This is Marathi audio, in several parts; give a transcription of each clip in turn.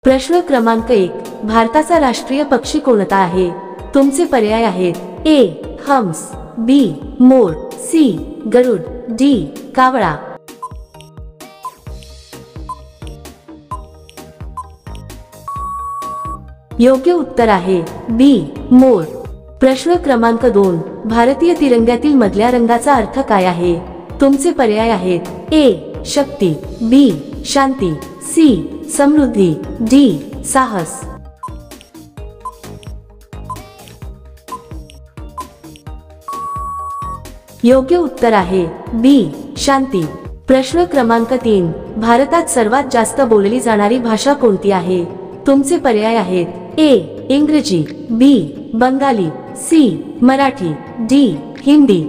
प्रश्न क्रमांक 1, भारताचा राष्ट्रीय पक्षी कोणता आहे? तुमचे पर्याय आहेत: ए हंस, be more, C Garud, D कावळा. योग्य उत्तर आहे बी मोर. प्रश्न क्रमांक 2, भारतीय तिरंग्यातील मधल्या रंगाचा अर्थ काय आहे? तुमचे पर्याय आहेत: ए शक्ती, बी शांती, सी समृद्धी, डी साहस. योग्य उत्तर आहे बी शांती. प्रश्न क्रमांक 3, भारतात सर्वात जास्त बोलली जाणारी भाषा कोणती आहे? तुमचे पर्याय आहेत: ए इंग्रजी, बी बंगाली, सी मराठी, डी हिंदी.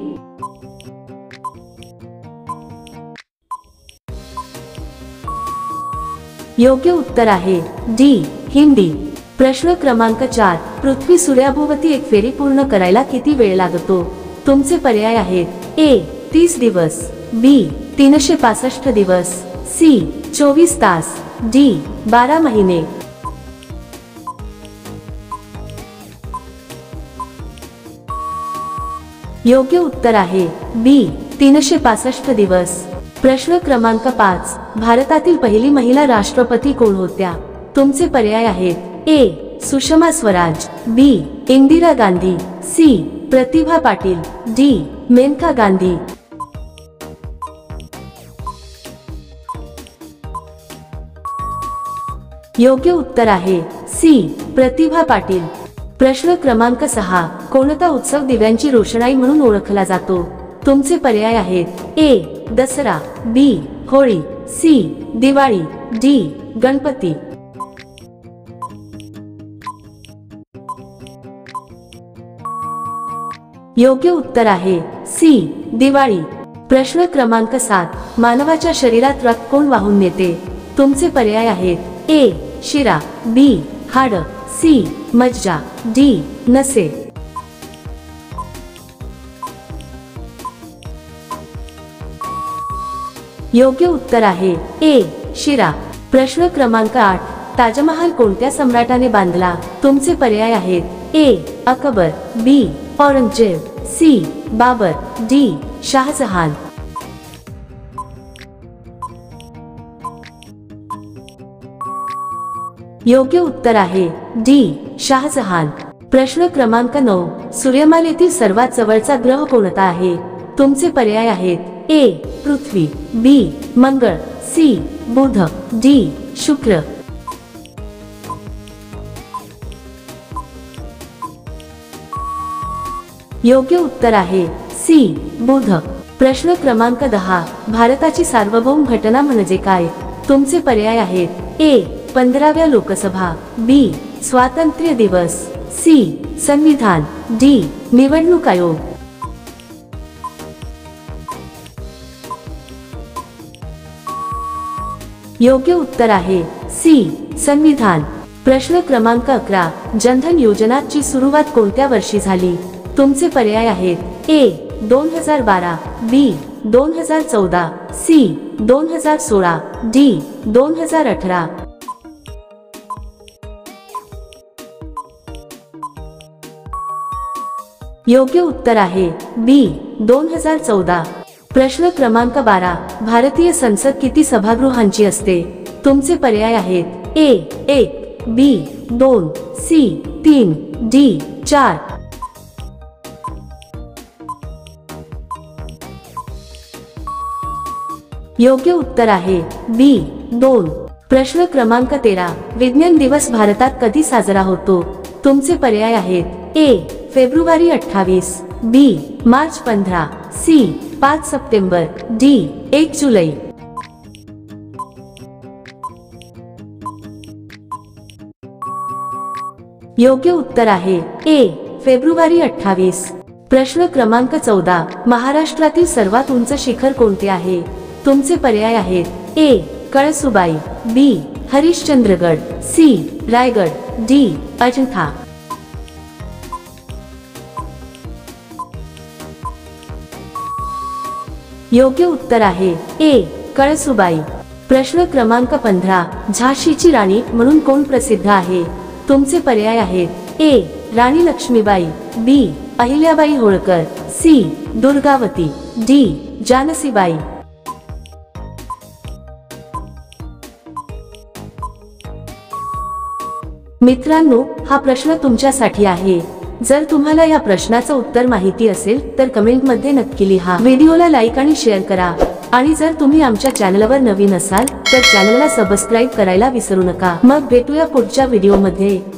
योग्य उत्तर आहे डी हिंदी. प्रश्न क्रमांक 4, पृथ्वी सूर्याभोवती एक फेरी पूर्ण करायला किती वेळ लागतो? तुमचे पर्याय आहेत: ए 30 दिवस, बी 365 दिवस, सी 24 तास, डी 12 महिने. योग्य उत्तर आहे बी 365 दिवस. प्रश्न क्रमांक 5, भारतातील पहिली महिला राष्ट्रपती कोण होत्या? तुमचे पर्याय आहेत: ए सुषमा स्वराज, बी इंदिरा गांधी, सी प्रतिभा पाटील, डी मेनका गांधी. योग्य उत्तर आहे सी प्रतिभा पाटील. प्रश्न क्रमांक 6, कोणता उत्सव दिव्यांची रोषणाई म्हणून ओळखला जातो? तुमचे पर्याय आहेत: ए दसरा, बी होळी, सी दिवाळी, डी गणपती. योग्य उत्तर आहे सी दिवाळी. प्रश्न क्रमांक 7, मानवाच्या शरीरात रक्त कोण वाहून नेते? तुमचे पर्याय आहेत: ए शिरा, बी हाड, सी मज्जा, डी नसे. योग्य उत्तर आहे ए शिरा. प्रश्न क्रमांक 8, ताजमहाल कोणत्या सम्राटाने बांधला? तुमचे पर्याय आहेत: ए अकबर, बी औरंगजेब, सी बाबर, डी शाहजहान. योग्य उत्तर आहे डी शाहजहान. प्रश्न क्रमांक 9, सूर्यमालेतील सर्वात जवळचा ग्रह कोणता आहे? तुमचे पर्याय आहेत: ए पृथ्वी, बी मंगळ, सी बुध, डी शुक्र. योग्य उत्तर आहे सी बुध. प्रश्न क्रमांक 10, भारताची सार्वभौम घटना म्हणजे काय? तुमचे पर्याय आहेत: ए 15व्या लोकसभा, बी स्वातंत्र्य दिवस, सी संविधान, डी निवडणूक आयोग. योग्य उत्तर आहे सी संविधान. प्रश्न क्रमांक 11, जनधन योजनाची सुरुवात कोणत्या वर्षी झाली? तुमचे पर्याय आहेत: ए 2012, बी 2014, सी 2016, डी 2018. योग्य उत्तर आहे बी 2014. प्रश्न क्रमांक 12, भारतीय संसद किती सभागृहांची असते? तुमचे पर्याय आहेत: ए 1, बी 2, सी 3, डी 4. योग्य उत्तर आहे बी 2. प्रश्न क्रमांक 13, विज्ञान दिवस भारतात कधी साजरा होतो? तुमचे पर्याय आहेत: ए फेब्रुवारी 28, बी मार्च 15, सी 5 सप्टेंबर, डी 1 जुलै. योग्य उत्तर आहे ए फेब्रुवारी 28. प्रश्न क्रमांक 14, महाराष्ट्रातील सर्वात उंच शिखर कोणते आहे? तुमचे पर्याय आहेत: ए कळसुबाई, बी हरिश्चंद्रगड, सी रायगड, डी अजंठा. योग्य उत्तर आहे ए कळसुबाई. प्रश्न क्रमांक 15, झाशीची राणी म्हणून कोण प्रसिद्ध आहे? तुमचे पर्याय आहेत ए. राणी लक्ष्मीबाई, बी. अहिल्याबाई होळकर, सी. दुर्गावती, डी. जानसीबाई. मित्रांनो, हा प्रश्न तुमच्यासाठी आहे. जर तुम्हाला या प्रश्नाचं उत्तर माहिती असेल तर कमेंटमध्ये नक्की लिहा. व्हिडिओला लाईक आणि शेअर करा. आणि जर तुम्ही आमच्या चॅनलवर नवीन असाल तर चॅनलला सबस्क्राईब करायला विसरू नका. मग भेटूया पुढच्या व्हिडिओमध्ये.